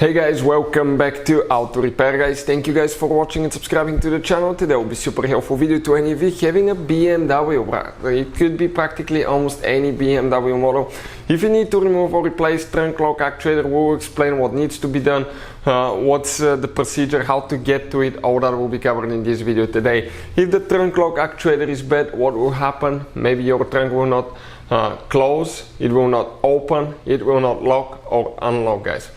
Hey guys, welcome back to Auto Repair guys. Thank you guys for watching and subscribing to the channel. Today will be super helpful video to any of you having a BMW. It could be practically almost any BMW model. If you need to remove or replace trunk lock actuator, we'll explain what needs to be done, what's the procedure, how to get to it. All that will be covered in this video today. If the trunk lock actuator is bad, what will happen? Maybe your trunk will not close, it will not open, it will not lock or unlock guys.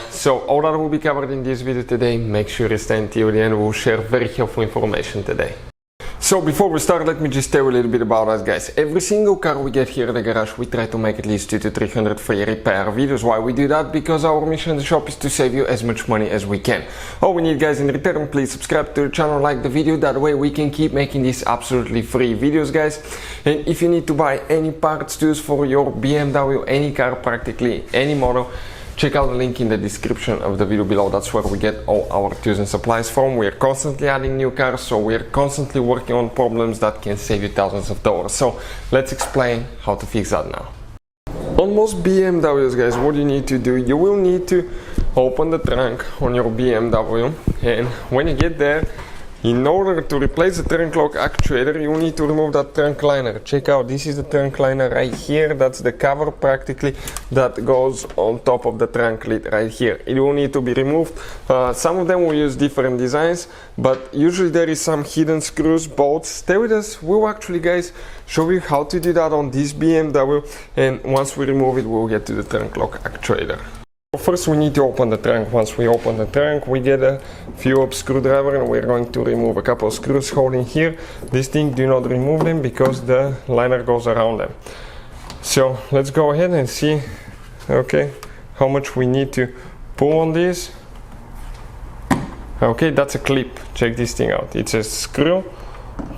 So all that will be covered in this video today. Make sure you stay until the end. We'll share very helpful information today. So before we start, let me just tell you a little bit about us guys. Every single car we get here at the garage, we try to make at least 200 to 300 free repair videos. Why we do that? Because our mission in the shop is to save you as much money as we can. All we need guys in return, please subscribe to the channel, like the video, that way we can keep making these absolutely free videos guys. And if you need to buy any parts tools for your BMW, any car, practically any model, check out the link in the description of the video below. That's where we get all our tools and supplies from. We are constantly adding new cars, so we are constantly working on problems that can save you thousands of dollars. So let's explain how to fix that now. On most BMWs guys, what you need to do, you will need to open the trunk on your BMW, and when you get there, in order to replace the trunk lock actuator, you need to remove that trunk liner. Check out, this is the trunk liner right here. That's the cover practically that goes on top of the trunk lid right here. It will need to be removed. Some of them will use different designs, but usually there is some hidden screws, bolts. Stay with us, we'll actually guys show you how to do that on this BMW, and once we remove it, we'll get to the trunk lock actuator. First we need to open the trunk. Once we open the trunk, we get a Phillips screwdriver and we're going to remove a couple of screws holding here. This thing, do not remove them because the liner goes around them. So let's go ahead and see how much we need to pull on this. Okay, that's a clip. Check this thing out. It's a screw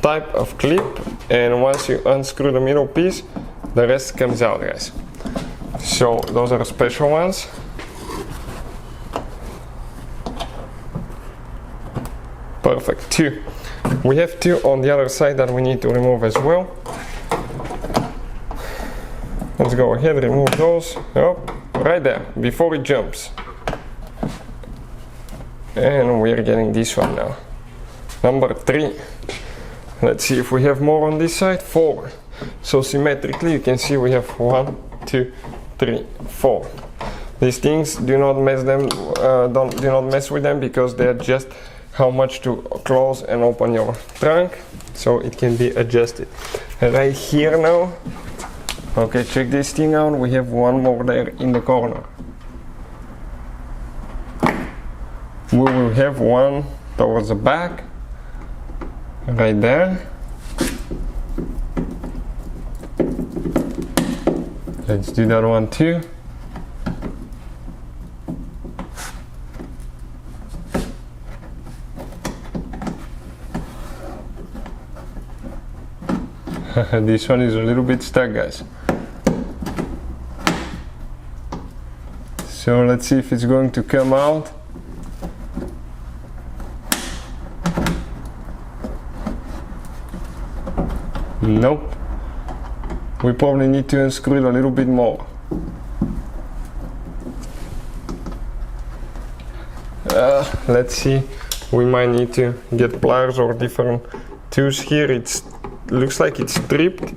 type of clip, and once you unscrew the middle piece, the rest comes out guys. So those are special ones. Perfect. Two. We have two on the other side that we need to remove as well. Let's go ahead, remove those. Oh, right there, before it jumps. And we're getting this one now. Number 3. Let's see if we have more on this side. 4. So symmetrically you can see we have 1, 2, 3, 4. These things, do not mess them. Do not mess with them because they're just how much to close and open your trunk, so it can be adjusted. Right here now, okay, check this thing out, we have one more there in the corner. We will have one towards the back, right there. Let's do that one too. This one is a little bit stuck guys. So let's see if it's going to come out. Nope. We probably need to unscrew it a little bit more. Let's see, we might need to get pliers or different tools here. It looks like it's stripped,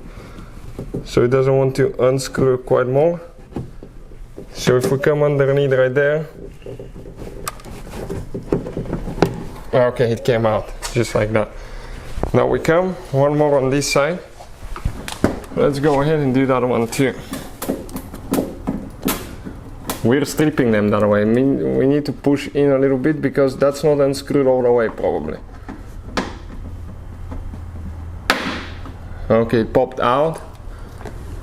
so it doesn't want to unscrew quite more. So if we come underneath right there, okay, it came out just like that. Now we come one more on this side. Let's go ahead and do that one too. We're stripping them that way. I mean, we need to push in a little bit because that's not unscrewed all the way probably. Okay, it popped out.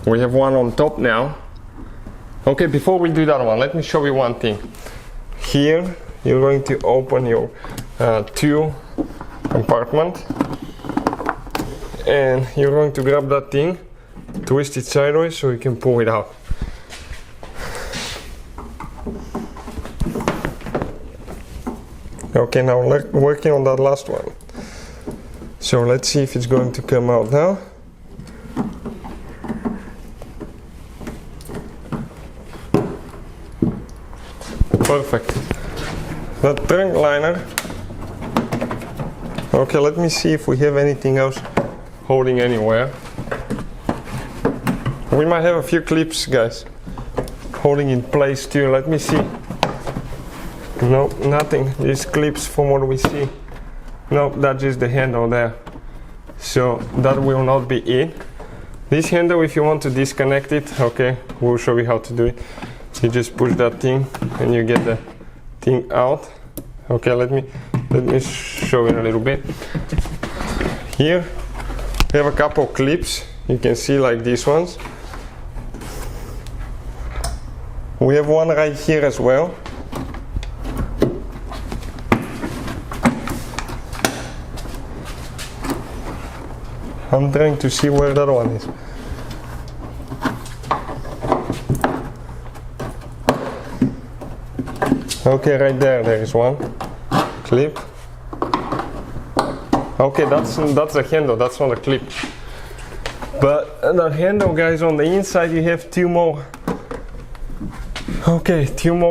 We have one on top now. Okay, before we do that one, let me show you one thing. Here, you're going to open your tool compartment, and you're going to grab that thing, twist it sideways so you can pull it out. Okay, now working on that last one. So let's see if it's going to come out now. Perfect. The trunk liner. Okay, let me see if we have anything else holding anywhere. We might have a few clips, guys, holding in place too. Let me see. No, nothing. These clips from what we see. No, that's just the handle there. So that will not be in. This handle, if you want to disconnect it, okay, we'll show you how to do it. You just push that thing and you get the thing out. Okay, let me show you a little bit. Here we have a couple clips. You can see like these ones. We have one right here as well. I'm trying to see where that one is. Okay, right there is one clip. Okay, that's a handle, that's not a clip. But that handle, guys, on the inside you have two more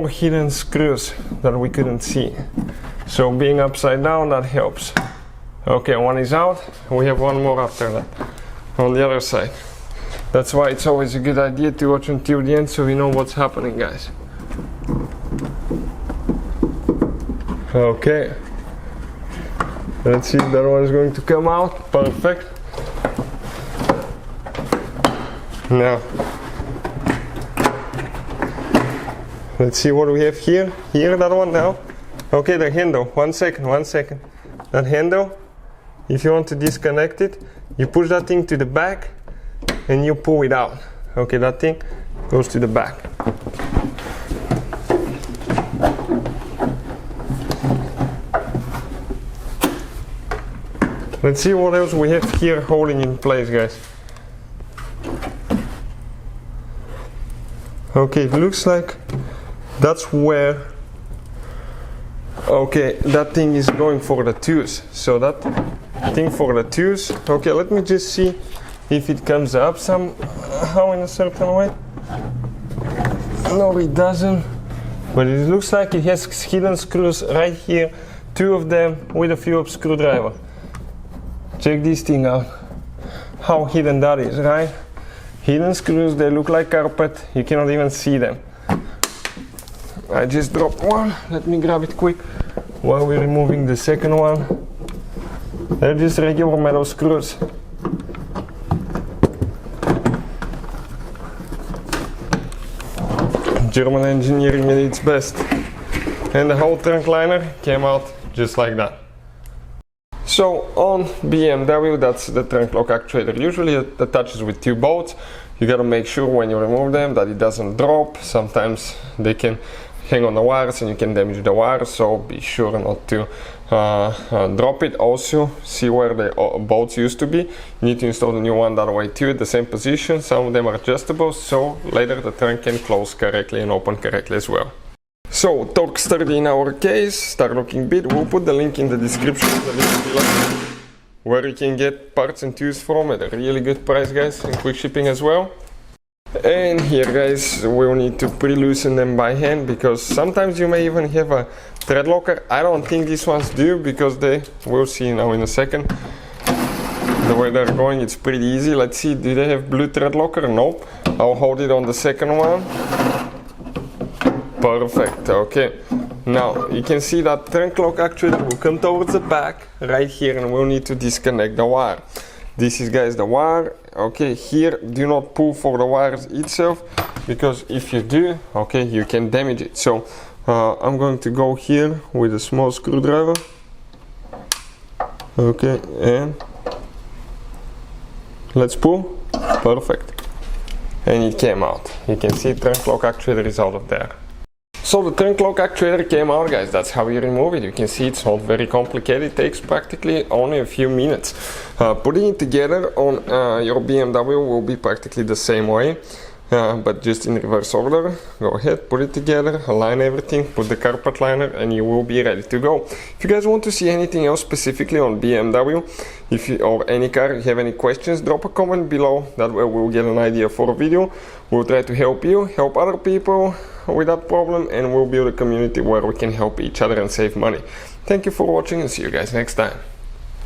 hidden screws that we couldn't see. So being upside down, that helps. Okay, one is out. We have one more after that on the other side. That's why it's always a good idea to watch until the end so we know what's happening, guys. Okay, let's see if that one is going to come out. Perfect. Now let's see what we have here. That one now. Okay, the handle. One second. That handle, if you want to disconnect it, you push that thing to the back and you pull it out. Okay, that thing goes to the back. Let's see what else we have here holding in place, guys. Okay, it looks like that's where, okay, that thing is going for the tools. So that thing for the tools, okay, let me just see if it comes up somehow in a certain way. No, it doesn't, but it looks like it has hidden screws right here, two of them with a Phillips screwdriver. Check this thing out, how hidden that is, right? Hidden screws, they look like carpet, you cannot even see them. I just dropped one, let me grab it quick while we're removing the second one. They're just regular metal screws. German engineering at its best. And the whole trunk liner came out just like that. So on BMW, that's the trunk lock actuator. Usually it attaches with two bolts. You gotta make sure when you remove them that it doesn't drop. Sometimes they can hang on the wires and you can damage the wires, so be sure not to drop it. Also, see where the bolts used to be. You need to install the new one that way too, at the same position. Some of them are adjustable, so later the trunk can close correctly and open correctly as well. So, torque sturdy in our case, start looking bit. We'll put the link in the description, the link below, where you can get parts and tools from at a really good price, guys, and quick shipping as well. And here, guys, we'll need to pre-loosen them by hand, because sometimes you may even have a thread locker. I don't think these ones do, because we'll see now in a second. The way they're going, it's pretty easy. Let's see, do they have blue thread locker? Nope. I'll hold it on the second one. Perfect, okay. Now, you can see that trunk lock actuator will come towards the back, right here, and we'll need to disconnect the wire. This is, guys, the wire. Okay, here, do not pull for the wires itself, because if you do, okay, you can damage it. So, I'm going to go here with a small screwdriver. Okay, and let's pull. Perfect. And it came out. You can see trunk lock actuator is out of there. So the trunk lock actuator came out, guys. That's how you remove it. You can see it's not very complicated. It takes practically only a few minutes. Putting it together on your BMW will be practically the same way. but just in reverse order. Go ahead, put it together, align everything, put the carpet liner, and you will be ready to go. If you guys want to see anything else specifically on BMW, or any car, you have any questions, drop a comment below. That way we'll get an idea for a video. We'll try to help you, help other people with that problem, and we'll build a community where we can help each other and save money. Thank you for watching, and see you guys next time.